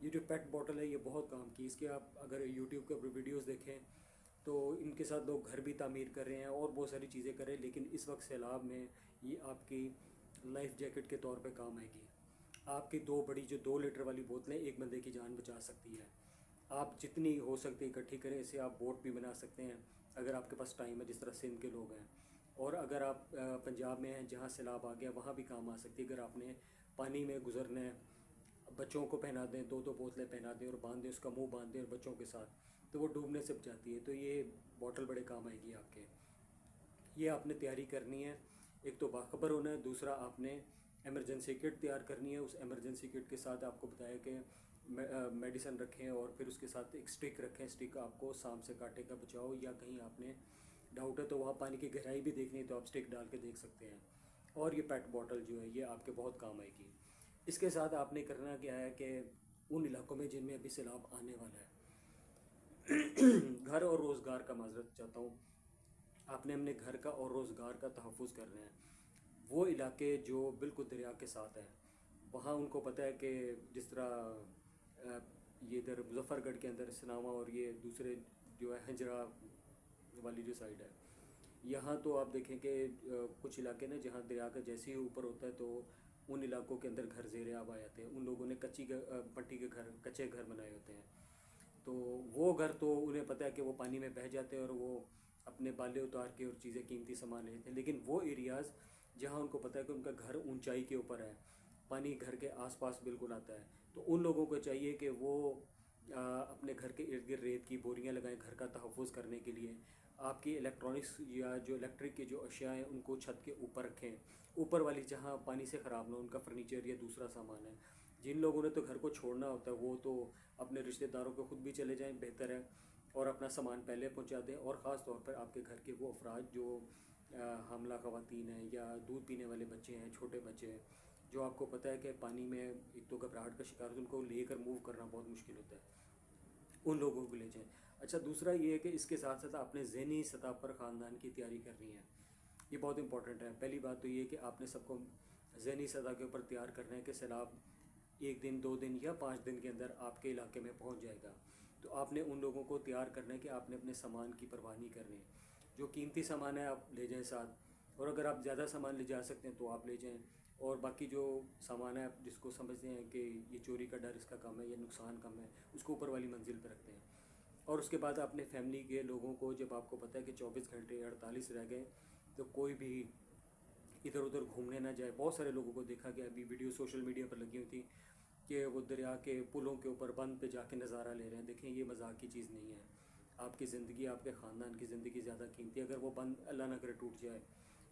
یہ جو پیٹ بوٹل ہے یہ بہت کام کی. اس کے آپ اگر یوٹیوب کے اوپر ویڈیوز دیکھیں تو ان کے ساتھ لوگ گھر بھی تعمیر کر رہے ہیں اور بہت ساری چیزیں کر رہے ہیں, لیکن اس وقت سیلاب میں یہ آپ کی لائف جیکٹ کے طور پہ کام آئے گی. آپ کی دو بڑی جو 2 لیٹر والی بوتلیں ایک بندے کی جان بچا سکتی ہے. آپ جتنی ہو سکتی اکٹھی کریں, اسے آپ بوٹ بھی بنا سکتے ہیں اگر آپ کے پاس ٹائم ہے, جس طرح سندھ کے لوگ ہیں. اور اگر آپ پنجاب میں ہیں جہاں سیلاب آ گیا وہاں بھی کام آ سکتی ہے. اگر آپ نے پانی میں گزرنا ہے, بچوں کو پہنا دیں, 2 بوتلیں پہنا دیں اور باندھ دیں, اس کا منہ باندھ دیں اور بچوں کے ساتھ, تو وہ ڈوبنے سے بچاتی ہے. تو یہ بوٹل بڑے کام آئے گی آپ کے. یہ آپ نے تیاری کرنی ہے. ایک تو باخبر ہونا ہے, دوسرا آپ نے ایمرجنسی کٹ تیار کرنی ہے. اس ایمرجنسی کٹ کے ساتھ آپ کو بتایا کہ میڈیسن رکھیں اور پھر اس کے ساتھ ایک اسٹک رکھیں. اسٹک آپ کو سانپ سے کاٹے کا بچاؤ, یا کہیں آپ نے ڈاؤٹ ہے تو وہاں پانی کی گہرائی بھی دیکھنی ہے تو آپ اسٹک ڈال کے دیکھ سکتے ہیں. اور یہ پیٹ بوٹل جو ہے یہ آپ کے بہت کام آئے گی. اس کے ساتھ آپ نے کرنا کیا ہے کہ ان علاقوں میں جن میں ابھی سیلاب آنے والا ہے, گھر اور روزگار کا معذرت چاہتا ہوں, آپ نے اپنے گھر کا اور روزگار کا تحفظ کرنا ہے. وہ علاقے جو بالکل دریا کے ساتھ ہیں, وہاں ان کو پتہ ہے کہ جس طرح یہ ادھر مظفر گڑھ کے اندر سناوا اور یہ دوسرے جو ہے ہنجرا والی جو سائڈ ہے, یہاں تو آپ دیکھیں کہ کچھ علاقے نا جہاں دریا کا جیسے ہی اوپر ہوتا ہے تو ان علاقوں کے اندر گھر زیر آب آ جاتے ہیں. ان لوگوں نے کچی پٹی کے گھر, کچے گھر بنائے ہوتے ہیں. تو وہ گھر تو انہیں پتہ ہے کہ وہ پانی میں بہہ جاتے ہیں اور وہ اپنے بالے اتار کے اور چیزیں قیمتی سامان لیتے ہیں. لیکن وہ ایریاز جہاں ان کو پتہ ہے کہ ان کا گھر اونچائی کے اوپر ہے, پانی گھر کے آس پاس بالکل آتا ہے, تو ان لوگوں کو چاہیے کہ وہ اپنے گھر کے ارد گرد ریت کی بوریاں لگائیں گھر کا تحفظ کرنے کے لیے. آپ کی الیکٹرانکس یا جو الیکٹرک کے جو اشیاء ہیں ان کو چھت کے اوپر رکھیں, اوپر والی جہاں پانی سے خراب نہ ہو, ان کا فرنیچر یا دوسرا سامان ہے. جن لوگوں نے تو گھر کو چھوڑنا ہوتا ہے وہ تو اپنے رشتہ داروں کو خود بھی چلے جائیں, بہتر ہے, اور اپنا سامان پہلے پہنچا دیں. اور خاص طور پر آپ کے گھر کے وہ افراد جو حاملہ خواتین ہیں یا دودھ پینے والے بچے ہیں, چھوٹے بچے ہیں, جو آپ کو پتہ ہے کہ پانی میں ایک تو گھبراہٹ کا شکار, ان کو لے کر موو کرنا بہت مشکل ہوتا ہے, ان لوگوں کو لے جائیں. اچھا, دوسرا یہ ہے کہ اس کے ساتھ ساتھ آپ نے ذہنی سطح پر خاندان کی تیاری کرنی ہے. یہ بہت امپورٹنٹ ہے. پہلی بات تو یہ ہے کہ آپ نے سب کو ذہنی سطح کے اوپر تیار کرنا ہے کہ سیلاب 1 دن 2 دن یا 5 دن کے اندر آپ کے علاقے میں پہنچ جائے گا. تو آپ نے ان لوگوں کو تیار کرنا ہے کہ آپ نے اپنے سامان کی پرواہ نہیں کرنی. جو قیمتی سامان ہے آپ لے جائیں ساتھ, اور اگر آپ زیادہ سامان لے جا سکتے ہیں تو آپ لے جائیں. اور باقی جو سامان ہے جس کو سمجھتے ہیں کہ یہ چوری کا ڈر اس کا کم ہے یا نقصان کم ہے, اس کو اوپر والی منزل پہ رکھتے ہیں. اور اس کے بعد اپنے فیملی کے لوگوں کو, جب آپ کو پتہ ہے کہ 24 گھنٹے 48 رہ گئے, تو کوئی بھی ادھر ادھر گھومنے نہ جائے. بہت سارے لوگوں کو دیکھا گیا, ابھی ویڈیو سوشل میڈیا پر لگی ہوئی تھی کہ وہ دریا کے پلوں کے اوپر بند پہ جا کے نظارہ لے رہے ہیں. دیکھیں یہ مذاق کی چیز نہیں ہے. آپ کی زندگی, آپ کے خاندان کی زندگی زیادہ قیمتی ہے. اگر وہ بند اللہ نہ کرے ٹوٹ جائے,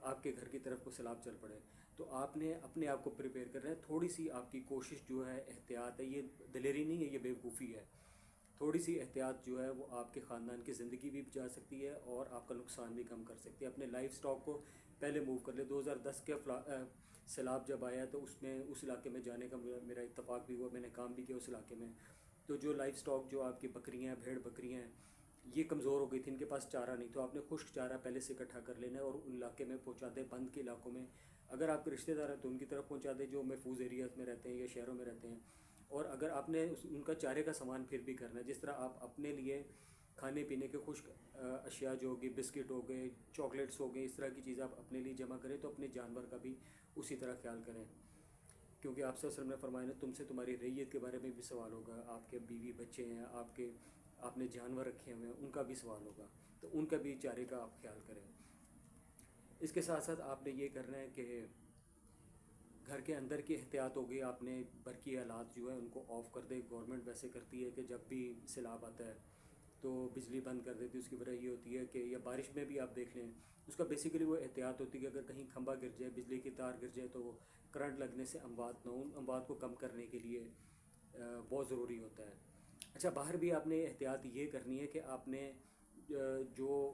آپ کے گھر کی طرف کو سیلاب چل پڑے, تو آپ نے اپنے آپ کو پریپیئر کرنا ہے. تھوڑی سی آپ کی کوشش جو ہے, احتیاط ہے, یہ دلیری نہیں ہے, یہ بیوقوفی ہے. تھوڑی سی احتیاط جو ہے وہ آپ کے خاندان کی زندگی بھی بچا سکتی ہے اور آپ کا نقصان بھی کم کر سکتی ہے. اپنے لائف سٹاک کو پہلے موو کر لے. 2010 کے سیلاب جب آیا تو اس میں اس علاقے میں جانے کا میرا اتفاق بھی ہوا, میں نے کام بھی کیا اس علاقے میں. تو جو لائف سٹاک, جو آپ کی بکریاں, بھیڑ بکریاں ہیں, یہ کمزور ہو گئی تھی, ان کے پاس چارہ نہیں. تو آپ نے خشک چارہ پہلے سے اکٹھا کر لینا ہے اور ان علاقے میں پہنچا دیں, بند کے علاقوں میں. اگر آپ کے رشتہ دار ہیں تو ان کی طرف پہنچا دیں جو محفوظ ایریاز میں رہتے ہیں یا شہروں میں رہتے ہیں. اور اگر آپ نے ان کا چارے کا سامان پھر بھی کرنا ہے, جس طرح آپ اپنے لیے کھانے پینے کے خشک اشیاء جو ہوگی, بسکٹ ہو گئے, چاکلیٹس ہو گئے, اس طرح کی چیزیں آپ اپنے لیے جمع کریں, تو اپنے جانور کا بھی اسی طرح خیال کریں. کیونکہ آپ صلی اللہ علیہ وسلم نے فرمایا نا, تم سے تمہاری ریت کے بارے میں بھی سوال ہوگا. آپ کے بیوی بچے ہیں, آپ نے جانور رکھے ہوئے ہیں, ان کا بھی سوال ہوگا. تو ان کا بھی چارے کا آپ خیال کریں. اس کے ساتھ ساتھ آپ نے یہ کرنا ہے کہ گھر کے اندر کی احتیاط ہوگی. آپ نے برقی آلات جو ہے ان کو آف کر دے. گورنمنٹ ویسے کرتی ہے کہ جب بھی سیلاب آتا ہے تو بجلی بند کر دیتی ہے. اس کی وجہ یہ ہوتی ہے کہ, یا بارش میں بھی آپ دیکھ لیں, اس کا بیسیکلی وہ احتیاط ہوتی ہے کہ اگر کہیں کھمبا گر جائے, بجلی کی تار گر جائے, تو وہ کرنٹ لگنے سے اموات نہ ہوں. اموات کو کم کرنے کے لیے بہت ضروری ہوتا ہے. اچھا, باہر بھی آپ نے احتیاط یہ کرنی ہے کہ آپ نے جو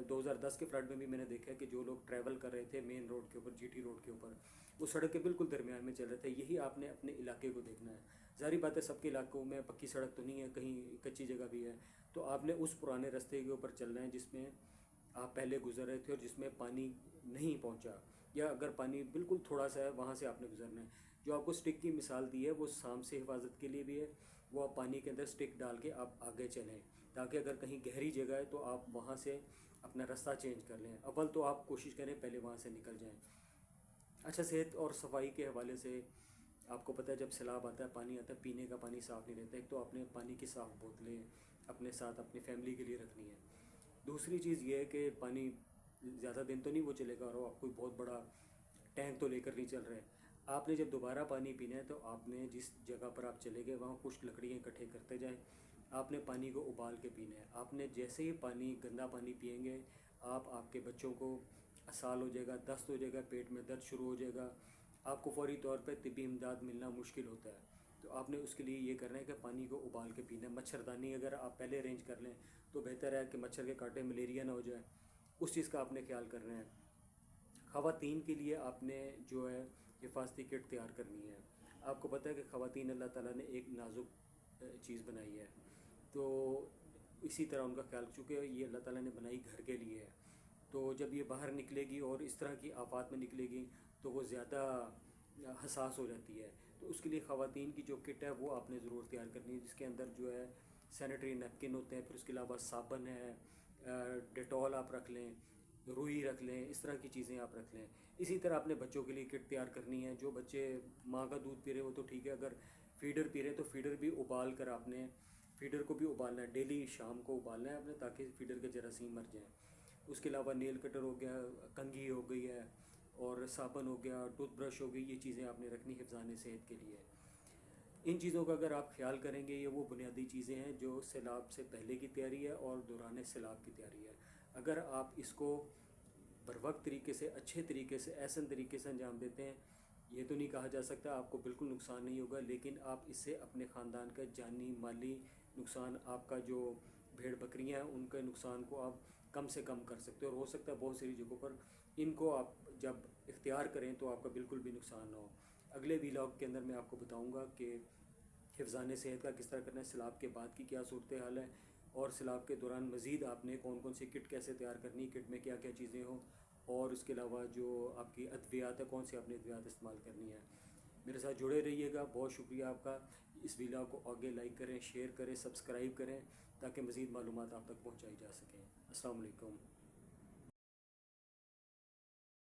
2010 کے فلڈ میں بھی میں نے دیکھا ہے کہ جو لوگ ٹریول کر رہے تھے مین روڈ کے اوپر, جی ٹی روڈ کے اوپر, وہ سڑک کے بالکل درمیان میں چل رہے تھے. یہی آپ نے اپنے علاقے کو دیکھنا ہے. ظاہری بات ہے سب کے علاقوں میں پکی سڑک تو نہیں ہے, کہیں کچی جگہ بھی ہے. تو آپ نے اس پرانے راستے کے اوپر چلنا ہے جس میں آپ پہلے گزر رہے تھے اور جس میں پانی نہیں پہنچا, یا اگر پانی بالکل تھوڑا سا ہے وہاں سے آپ نے گزرنا ہے. جو آپ کو سٹک کی مثال دی ہے وہ سانپ سے حفاظت کے لیے بھی ہے, وہ آپ پانی کے اندر سٹک ڈال کے آپ آگے چلیں، تاکہ اگر کہیں گہری جگہ ہے تو آپ وہاں سے اپنا راستہ چینج کر لیں۔ اول تو آپ کوشش کریں پہلے وہاں سے نکل جائیں۔ اچھا، صحت اور صفائی کے حوالے سے آپ کو پتہ ہے جب سیلاب آتا ہے، پانی آتا ہے، پینے کا پانی صاف نہیں رہتا ہے، تو آپ نے پانی کی صاف بوتلیں اپنے ساتھ اپنی فیملی کے لیے رکھنی ہے۔ دوسری چیز یہ ہے کہ پانی زیادہ دن تو نہیں وہ چلے گا، اور آپ کوئی بہت بڑا ٹینک تو لے کر نہیں چل رہے۔ آپ نے جب دوبارہ پانی پینا ہے تو آپ نے جس جگہ پر آپ چلے گئے وہاں خشک لکڑیاں اکٹھے کرتے جائیں۔ آپ نے پانی کو ابال کے پینا ہے۔ آپ نے جیسے ہی گندا پانی پئیں گے، آپ کے بچوں کو اسال ہو جائے گا، دست ہو جائے گا، پیٹ میں درد شروع ہو جائے گا، آپ کو فوری طور پہ طبی امداد ملنا مشکل ہوتا ہے۔ تو آپ نے اس کے لیے یہ کرنا ہے کہ پانی کو ابال کے پینا ہے۔ مچھردانی اگر آپ پہلے ارینج کر لیں تو بہتر ہے کہ مچھر کے کاٹے ملیریا نہ ہو جائے، اس چیز کا آپ نے خیال کرنا ہے۔ خواتین کے لیے آپ نے جو ہے حفاظتی کٹ تیار کرنی ہے۔ آپ کو پتہ ہے کہ خواتین اللہ تعالیٰ نے ایک نازک چیز بنائی ہے، تو اسی طرح ان کا خیال، چونکہ یہ اللہ تعالیٰ نے بنائی گھر کے لیے ہے، تو جب یہ باہر نکلے گی اور اس طرح کی آفات میں نکلے گی تو وہ زیادہ حساس ہو جاتی ہے۔ تو اس کے لیے خواتین کی جو کٹ ہے وہ آپ نے ضرور تیار کرنی ہے، جس کے اندر جو ہے سینیٹری نیپکن ہوتے ہیں، پھر اس کے علاوہ صابن ہے، ڈیٹول آپ رکھ لیں، روئی رکھ لیں، اس طرح کی چیزیں آپ رکھ لیں۔ اسی طرح اپنے بچوں کے لیے کٹ تیار کرنی ہے۔ جو بچے ماں کا دودھ پی رہے وہ تو ٹھیک ہے، اگر فیڈر پی رہے ہیں تو فیڈر بھی ابال کر آپ نے فیڈر کو بھی ابالنا ہے، ڈیلی شام کو ابالنا ہے آپ نے، تاکہ فیڈر کے جراثیم مر جائیں۔ اس کے علاوہ نیل کٹر ہو گیا، کنگھی ہو گئی ہے، اور صابن ہو گیا، ٹوتھ برش ہو گئی، یہ چیزیں آپ نے رکھنی حفظان صحت کے لیے۔ ان چیزوں کا اگر آپ خیال کریں گے، یہ وہ بنیادی چیزیں ہیں جو سیلاب سے پہلے کی تیاری ہے اور دوران سیلاب کی تیاری ہے۔ اگر آپ اس کو بروقت طریقے سے، اچھے طریقے سے، احسن طریقے سے انجام دیتے ہیں، یہ تو نہیں کہا جا سکتا آپ کو بالکل نقصان نہیں ہوگا، لیکن آپ اس سے اپنے خاندان کا جانی مالی نقصان، آپ کا جو بھیڑ بکریاں ہیں ان کے نقصان کو آپ کم سے کم کر سکتے ہیں، اور ہو سکتا ہے بہت ساری جگہوں پر ان کو آپ جب اختیار کریں تو آپ کا بالکل بھی نقصان نہ ہو۔ اگلے ویلاگ کے اندر میں آپ کو بتاؤں گا کہ حفظان صحت کا کس طرح کرنا ہے، سیلاب کے بعد کی کیا صورتحال ہے، اور سیلاب کے دوران مزید آپ نے کون کون سی کٹ کیسے تیار کرنی، کٹ میں کیا کیا چیزیں ہوں، اور اس کے علاوہ جو آپ کی ادویات ہے کون سی آپ نے ادویات استعمال کرنی ہے۔ میرے ساتھ جڑے رہیے گا، بہت شکریہ آپ کا۔ اس ویلاگ کو آگے لائک کریں، شیئر کریں، سبسکرائب کریں، تاکہ مزید معلومات آپ تک پہنچائی جا سکیں۔ السلام علیکم۔